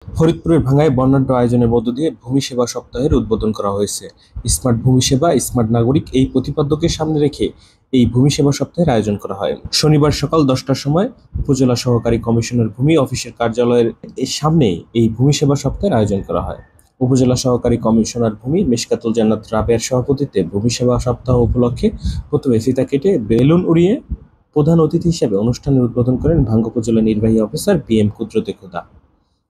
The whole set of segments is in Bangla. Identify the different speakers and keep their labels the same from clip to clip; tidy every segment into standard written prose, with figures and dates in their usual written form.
Speaker 1: ফরিদপুরের ভাঙ্গায় বর্ণাঢ্য আয়োজনের মধ্য দিয়ে ভূমি সেবা সপ্তাহের উদ্বোধন করা হয়েছে। স্মার্ট ভূমি সেবা, স্মার্ট নাগরিক এই প্রতিপাদ্যকে সামনে রেখে এই ভূমি সেবা সপ্তাহের আয়োজন করা হয়। শনিবার সকাল 10টার সময় উপজেলা সহকারী কমিশনার ভূমি অফিসের কার্যালয়ের সামনে এই ভূমি সেবা সপ্তাহের আয়োজন করা হয়। উপজেলা সহকারী কমিশনার ভূমি মেশকাতুল জান্নাত রাবেয়ার সভাপতিত্বে ভূমি সেবা সপ্তাহ উপলক্ষে প্রথমে ফিতা কেটে বেলুন উড়িয়ে প্রধান অতিথি হিসেবে অনুষ্ঠানের উদ্বোধন করেন ভাঙ্গা উপজেলা নির্বাহী অফিসার BM কুদরতে খোদা।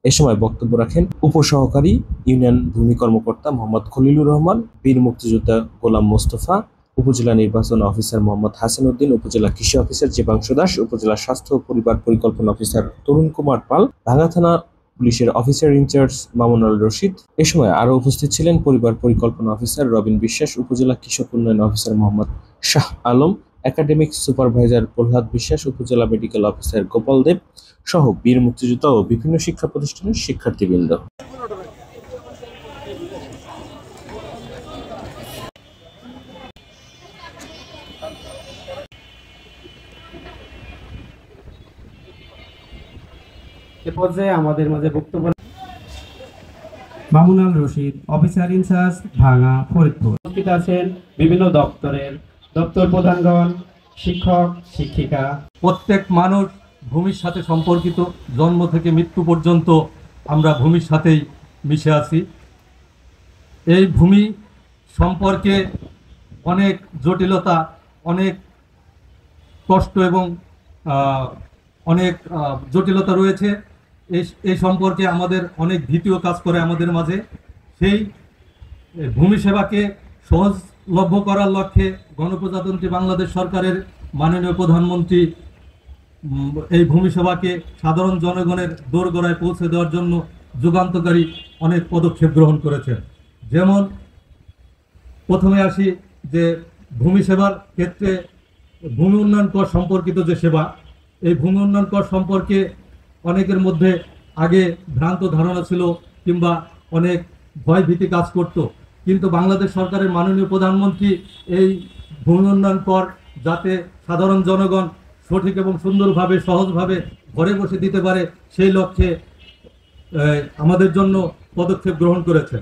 Speaker 1: এ সময় বক্তব্য রাখেন উপসহকারী ইউনিয়ন ভূমি কর্মকর্তা মোহাম্মদ খলিলুর রহমান, বীর মুক্তিযোদ্ধা গোলাম মোস্তফা, উপজেলা নির্বাচন অফিসার মোহাম্মদ হাসান উদ্দিন, উপজেলা কৃষি অফিসার জীবাংশু দাস, উপজেলা স্বাস্থ্য ও পরিবার পরিকল্পনা অফিসার তরুণ কুমার পাল, ভাঙ্গা থানা পুলিশের অফিসার ইনচার্জ মামুনুল রশিদ। এ সময় আরও উপস্থিত ছিলেন পরিবার পরিকল্পনা অফিসার রবিন বিশ্বাস, উপজেলা কৃষক উন্নয়ন officer Mohammad Shah Alam, academic supervisor Prahlad বিশ্বাস, উপজেলা মেডিকেল অফিসার গোপাল দেব সহ বীর মুক্তিযোদ্ধা ও বিভিন্ন শিক্ষা প্রতিষ্ঠানের শিক্ষার্থীবৃন্দ।
Speaker 2: এ পর্যায়ে আমাদের মাঝে বক্তব্য মামুনুল রশিদ, অফিসার ইনচার্জ ভাঙ্গা ফরিদপুর। উপস্থিত আছেন বিভিন্ন দপ্তরের দপ্তর প্রধানগণ, শিক্ষক শিক্ষিকা।
Speaker 3: প্রত্যেক মানুষ ভূমির সাথে সম্পর্কিত, জন্ম থেকে মৃত্যু পর্যন্ত আমরা ভূমির সাথেই মিশে আছি। এই ভূমি সম্পর্কে অনেক জটিলতা, অনেক কষ্ট এবং অনেক জটিলতা রয়েছে। এই সম্পর্কে আমাদের অনেক ভীতিও কাজ করে আমাদের মাঝে। সেই ভূমি সেবাকে সহজলভ্য করার লক্ষ্যে গণপ্রজাতন্ত্রী বাংলাদেশ সরকারের মাননীয় প্রধানমন্ত্রী এই ভূমি সেবাকে সাধারণ জনগণের দোরগোড়ায় পৌঁছে দেওয়ার জন্য যুগান্তকারী অনেক পদক্ষেপ গ্রহণ করেছেন। যেমন প্রথমে আসি যে ভূমি সেবার ক্ষেত্রে ভূমি উন্নয়ন কর সম্পর্কিত যে সেবা, এই ভূমি উন্নয়ন কর সম্পর্কে অনেকের মধ্যে আগে ভ্রান্ত ধারণা ছিল কিংবা অনেক ভয়ভীতি কাজ করত, কিন্তু বাংলাদেশ সরকারের মাননীয় প্রধানমন্ত্রী এই ভূমি উন্নয়ন কর যাতে সাধারণ জনগণ সঠিক এবং সুন্দরভাবে সহজভাবে ঘরে বসে দিতে পারে সেই লক্ষ্যে আমাদের জন্য পদক্ষেপ গ্রহণ করেছেন।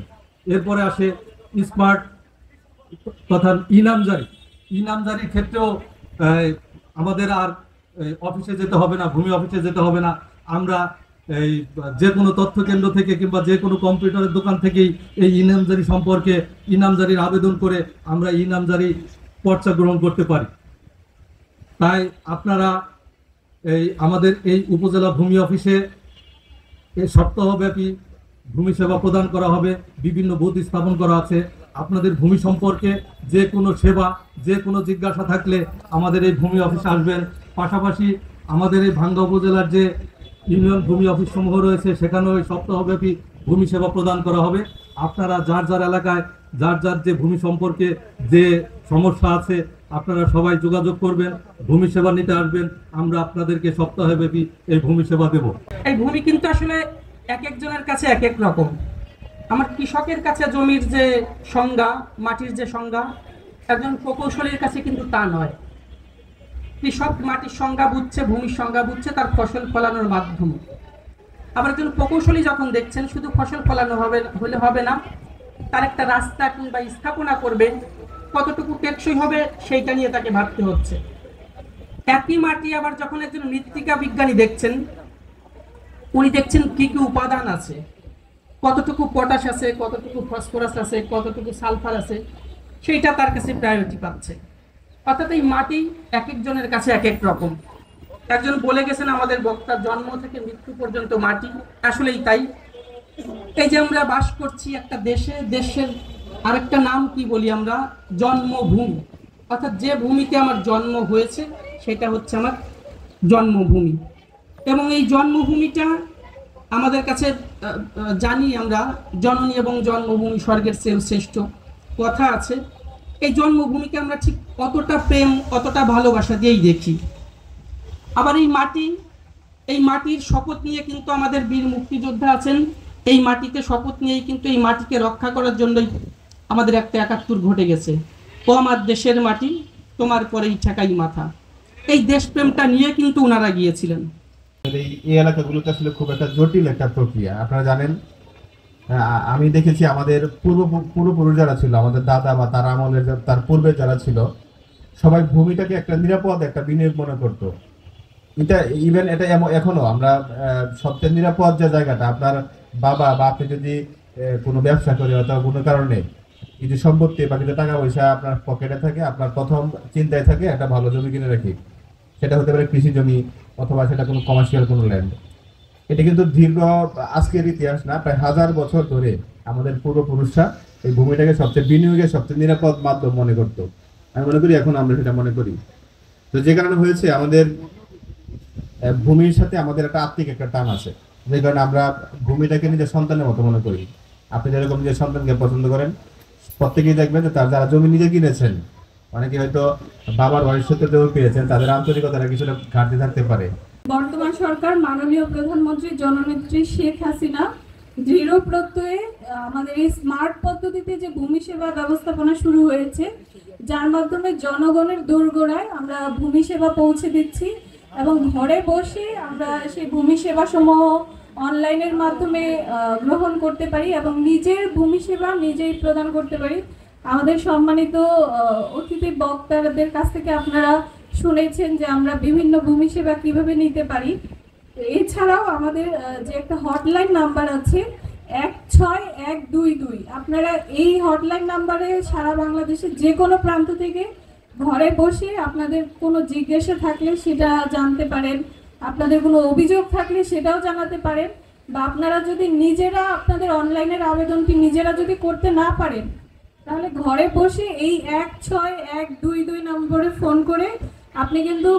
Speaker 3: এরপরে আসে স্মার্ট তথা ইনামজারির ক্ষেত্রেও আমাদের আর অফিসে যেতে হবে না, ভূমি অফিসে যেতে হবে না। আমরা এই যে কোনো তথ্য কেন্দ্র থেকে কিংবা যে কোনো কম্পিউটারের দোকান থেকেই এই ইনামজারি সম্পর্কে ইনামজারির আবেদন করে আমরা ইনামজারি পর্চা গ্রহণ করতে পারি। তাই আপনারা আমাদের এই উপজেলা ভূমি অফিসে এই সপ্তাহব্যাপী ভূমি সেবা প্রদান করা হবে। বিভিন্ন বুথ স্থাপন করা আছে। আপনাদের ভূমি সম্পর্কে যে কোনো সেবা, যে কোনো জিজ্ঞাসা থাকলে আমাদের এই ভূমি অফিসে আসবেন। পাশাপাশি আমাদের এই ভাঙ্গা উপজেলার যে ইউনিয়ন ভূমি অফিস সমূহ রয়েছে সেখানেও এই সপ্তাহব্যাপী ভূমি সেবা প্রদান করা হবে। আপনারা যার যার এলাকায় যার যার যে ভূমি সম্পর্কে যে সমস্যা আছে আপনারা সবাই যোগাযোগ করবেন, ভূমি সেবা নিতে আসবেন। আমরা আপনাদেরকে সপ্তাহব্যাপী এই ভূমি সেবা দেব।
Speaker 4: এই ভূমি কিন্তু আসলে এক একজনের কাছে এক এক রকম। আমার কৃষকের কাছে জমির যে সংজ্ঞা, মাটির যে সংজ্ঞা, একজন প্রকৌশলীর কাছে কিন্তু তা নয়। কৃষক মাটির সংজ্ঞা বুঝছে, ভূমির সংজ্ঞা বুঝছে তার ফসল ফলানোর মাধ্যমে। আবার একজন প্রকৌশলী যখন দেখছেন শুধু ফসল ফলানো হলে হবে না, তার একটা রাস্তা কিংবা স্থাপনা করবে, কতটুকু টেকসই হবে সেইটা নিয়ে তাকে ভাবতে হচ্ছে। একই মাটি আবার যখন একজন মৃত্তিকা বিজ্ঞানী দেখছেন, উনি দেখছেন কি কি উপাদান আছে, কতটুকু পটাশ আছে, কতটুকু ফসফরাস আছে, কতটুকু সালফার আছে, সেইটা তার কাছে প্রায়োরিটি পাচ্ছে। অর্থাৎ এই মাটি এক একজনের কাছে এক এক রকম। একজন বলে গেছেন আমাদের বক্তা, জন্ম থেকে মৃত্যু পর্যন্ত মাটি। আসলেই তাই। এই যে আমরা বাস করছি একটা দেশে, দেশের আরেকটা নাম কি বলি আমরা, জন্মভূমি। অর্থাৎ যে ভূমিতে আমার জন্ম হয়েছে সেটা হচ্ছে আমার জন্মভূমি। এবং এই জন্মভূমিটা আমাদের কাছে জানি আমরা, জননী এবং জন্মভূমি স্বর্গের চেয়েও শ্রেষ্ঠ। কথা আছে। এই জন্মভূমিকে আমরা ঠিক কতটা প্রেম, কতটা ভালোবাসা দিয়েই দেখি। আবার এই মাটির শপথ নিয়ে কিন্তু আমাদের বীর মুক্তিযোদ্ধা আছেন। এই মাটিতে শপথ নিয়েই কিন্তু এই মাটিকে রক্ষা করার জন্যই আমাদের একটা ৭১ ঘটে গেছে। ও আমার দেশের মাটি, তোমার পরেই ঠেকাই মাথা। এই দেশপ্রেমটা নিয়ে কিন্তু ওনারা গিয়েছিলেন।
Speaker 5: এই এলাকাগুলোতে আসলে খুব একটা জটিল একটা প্রক্রিয়া, আপনারা জানেন। আমি দেখেছি আমাদের পূর্বপুরুষ যারা ছিল, আমাদের দাদা বা তার আমলের তার পূর্বে যারা ছিল, সবাই ভূমিটাকে একটা নিরাপদ একটা বিনিয়োগ মনে করতো। এটা ইভেন এটা এখনো আমরা সবচেয়ে নিরাপদ যে জায়গাটা, আপনার বাবা বা আপনি যদি কোনো ব্যবসা করে অথবা কোনো কারণে কিছু সম্পত্তি বা কিছু টাকা পয়সা আপনার পকেটে থাকে, আপনার প্রথম চিন্তায় থাকে একটা ভালো জমি কিনে রাখি। সেটা হতে পারে কৃষি জমি অথবা সেটা কোনো কমার্শিয়াল কোনো ল্যান্ড। এটা কিন্তু দীর্ঘ আজকের ইতিহাস না, প্রায় 1000 বছর ধরে আমাদের পূর্বপুরুষরা এই ভূমিটাকে সবচেয়ে বিনিয়োগের সবচেয়ে নিরাপদ মাধ্যম মনে করতো। আমি মনে করি এখন আমরা সেটা মনে করি। তো যে কারণে হয়েছে, আমাদের ভূমির সাথে আমাদের একটা আত্মিক একটা টান আছে, যে কারণে আমরা ভূমিটাকে নিজের সন্তানের মতো মনে করি। আপনি যেরকম নিজের সন্তানকে পছন্দ করেন, প্রত্যেকেই দেখবেন যে তার যারা জমি নিজে কিনেছেন, অনেকে হয়তো বাবার ভবিষ্যতে জমি পেয়েছেন, তাদের আন্তরিকতাটা কিছুটা ঘাটতি থাকতে পারে।
Speaker 6: বর্তমান সরকার মাননীয় প্রধানমন্ত্রী জননেত্রী শেখ হাসিনা দৃঢ় প্রত্যয়ে আমাদের এই স্মার্ট পদ্ধতিতে যে ভূমি সেবা ব্যবস্থাপনা শুরু হয়েছে, যার মাধ্যমে জনগণের দোরগোড়ায় আমরা ভূমি সেবা পৌঁছে দিচ্ছি এবং ঘরে বসে আমরা সেই ভূমি সেবা সমূহ অনলাইনের মাধ্যমে গ্রহণ করতে পারি এবং নিজের ভূমি সেবা নিজেই প্রদান করতে পারি। আমাদের সম্মানিত অতিথি বক্তাদের কাছ থেকে আপনারা শুনেছেন যে আমরা বিভিন্ন ভূমি সেবা কিভাবে নিতে পারি। এছাড়াও আমাদের যে একটা হটলাইন নাম্বার আছে 16122, আপনারা এই হটলাইন নাম্বারে সারা বাংলাদেশের যে কোনো প্রান্ত থেকে ঘরে বসে আপনাদের কোনো জিজ্ঞাসা থাকলে সেটা জানতে পারেন, আপনাদের কোনো অভিযোগ থাকলে সেটাও জানাতে পারেন, বা আপনারা যদি নিজেরা আপনাদের অনলাইনের আবেদনটি নিজেরা যদি করতে না পারেন, তাহলে ঘরে বসে এই 16122 নম্বরে ফোন করে আপনি কিন্তু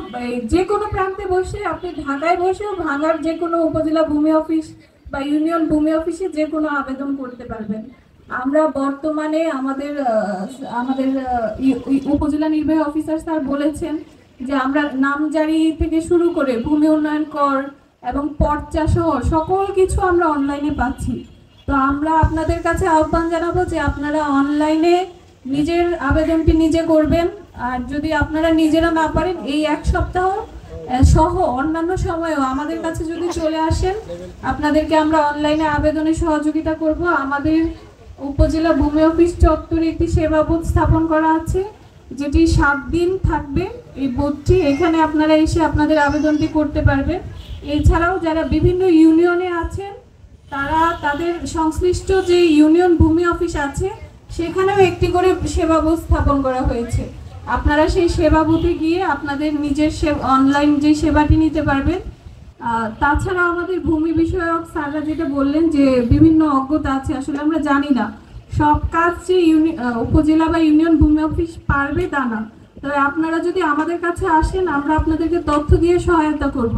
Speaker 6: যে কোনো প্রান্তে বসে, আপনি ঢাকায় বসেও ভাঙার যে কোনো উপজেলা ভূমি অফিস বা ইউনিয়ন ভূমি অফিসে যে কোনো আবেদন করতে পারবেন। আমরা বর্তমানে আমাদের উপজেলা নির্বাহী অফিসার স্যার বলেছেন যে আমরা নামজারি থেকে শুরু করে ভূমি উন্নয়ন কর এবং পর্চা সহ সকল কিছু আমরা অনলাইনে পাচ্ছি। তো আমরা আপনাদের কাছে আহ্বান জানাবো যে আপনারা অনলাইনে নিজের আবেদনটি নিজে করবেন, আর যদি আপনারা নিজেরা না পারেন এই এক সপ্তাহ সহ অন্যান্য সময়েও আমাদের কাছে যদি চলে আসেন, আপনাদেরকে আমরা অনলাইনে আবেদনে সহযোগিতা করব। আমাদের উপজেলা ভূমি অফিস চত্বরে একটি সেবা বুথ স্থাপন করা আছে, যেটি 7 দিন থাকবে। এই বুথটি এখানে আপনারা এসে আপনাদের আবেদনটি করতে পারবেন। এছাড়াও যারা বিভিন্ন ইউনিয়নে আছেন, তারা তাদের সংশ্লিষ্ট যে ইউনিয়ন ভূমি অফিস আছে সেখানেও একটি করে সেবা বুথ স্থাপন করা হয়েছে। আপনারা সেই সেবা বুথে গিয়ে আপনাদের নিজের অনলাইন যে সেবাটি নিতে পারবেন। তাছাড়া আমাদের ভূমি বিষয়ক স্যাররা যেটা বললেন যে বিভিন্ন অজ্ঞতা আছে, আসলে আমরা জানি না সব কাজ যে উপজেলা বা ইউনিয়ন ভূমি অফিস পারবে তা না। তবে আপনারা যদি আমাদের কাছে আসেন, আমরা আপনাদেরকে তথ্য দিয়ে সহায়তা করব।